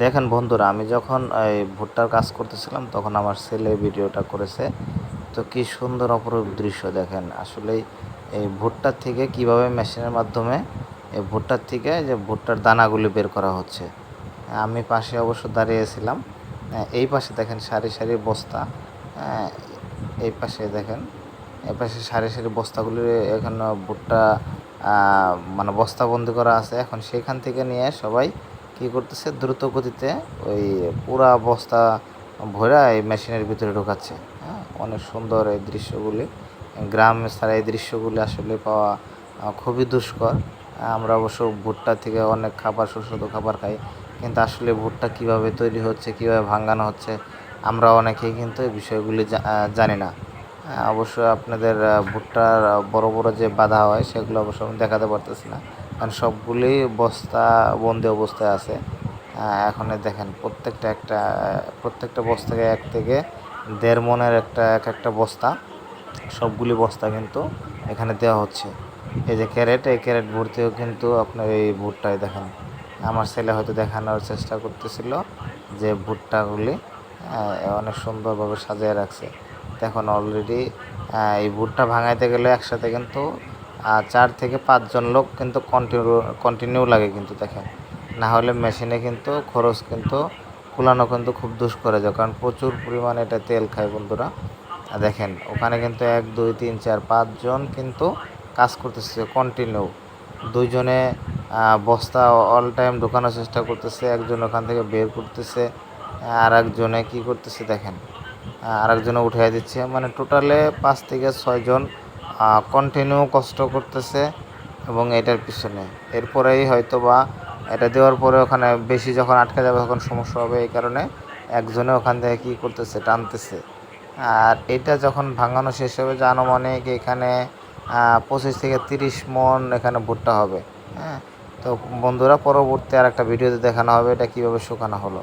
দেখেন বন্ধুরা, আমি যখন এই ভুট্টার কাজ করতেছিলাম তখন আমার ছেলে ভিডিওটা করেছে। তো কি সুন্দর অপরূপ দৃশ্য দেখেন। আসলেই এই ভুট্টার থেকে কিভাবে মেশিনের মাধ্যমে এই ভুট্টার থেকে যে ভুট্টার দানাগুলি বের করা হচ্ছে। আমি পাশে অবশ্য দাঁড়িয়েছিলাম। এই পাশে দেখেন সারি সারি বস্তা। আহ, এই পাশে দেখেন, এই পাশে সারি সারি বস্তাগুলি এখানে ভুট্টা মানে বস্তাবন্দি করা আছে। এখন সেখান থেকে নিয়ে সবাই কী করতেছে, দ্রুত গতিতে ওই পুরা বস্তা ভরা এই মেশিনের ভিতরে ঢোকাচ্ছে। হ্যাঁ, অনেক সুন্দর এই দৃশ্যগুলি। গ্রামে ছাড়া এই দৃশ্যগুলি আসলে পাওয়া খুবই দুষ্কর। আমরা অবশ্য ভুট্টা থেকে অনেক খাবার, সুস্বাদু খাবার খাই, কিন্তু আসলে ভুট্টা কীভাবে তৈরি হচ্ছে, কীভাবে ভাঙানো হচ্ছে, আমরা অনেকেই কিন্তু এই বিষয়গুলি জানি না। অবশ্যই আপনাদের ভুট্টার বড় বড় যে বাধা হয় সেগুলো অবশ্য আমি দেখাতে পারতেছি না, কারণ সবগুলি বস্তা বন্দি অবস্থায় আছে। এখন দেখেন প্রত্যেকটা বস্তাকে 1 থেকে 1.5 মনের এক একটা বস্তা, সবগুলি বস্তা কিন্তু এখানে দেওয়া হচ্ছে। এই যে ক্যারেট, এই ক্যারেট ভর্তিও কিন্তু আপনার এই ভুট্টায় দেখেন। আমার ছেলে হয়তো দেখানোর চেষ্টা করতেছিল যে ভুট্টাগুলি অনেক সুন্দরভাবে সাজিয়ে রাখছে। দেখুন অলরেডি এই ভুট্টা ভাঙাইতে গেলে একসাথে কিন্তু 4 থেকে 5 জন লোক কিন্তু কন্টিনিউ লাগে কিন্তু দেখেন। না হলে মেশিনে কিন্তু খরচ কিন্তু কুলানো কিন্তু খুব দুষ্কর হয়ে যায়, কারণ প্রচুর পরিমাণে এটা তেল খায় বন্ধুরা। দেখেন ওখানে কিন্তু 1 2 3 4 5 জন কিন্তু কাজ করতেছে কন্টিনিউ। 2 জনে বস্তা অল টাইম ঢোকানোর চেষ্টা করতেছে, একজন ওখান থেকে বের করতেছে, আর একজনে কী করতেছে দেখেন, আর একজনে উঠিয়ে দিচ্ছে। মানে টোটালে 5 থেকে 6 জন কন্টিনিউ কষ্ট করতেছে এবং এটার পিছনে। এরপরেই হয়তো বা এটা দেওয়ার পরে ওখানে বেশি যখন আটকে যাবে তখন সমস্যা হবে, এই কারণে একজনে ওখান থেকে কী করতেছে, টানতেছে। আর এটা যখন ভাঙানো শেষ হবে যে আনুমানিক এখানে 25 থেকে 30 মণ এখানে ভুট্টা হবে। হ্যাঁ, তো বন্ধুরা পরবর্তী আর একটা ভিডিওতে দেখানো হবে এটা কীভাবে শুকানো হলো।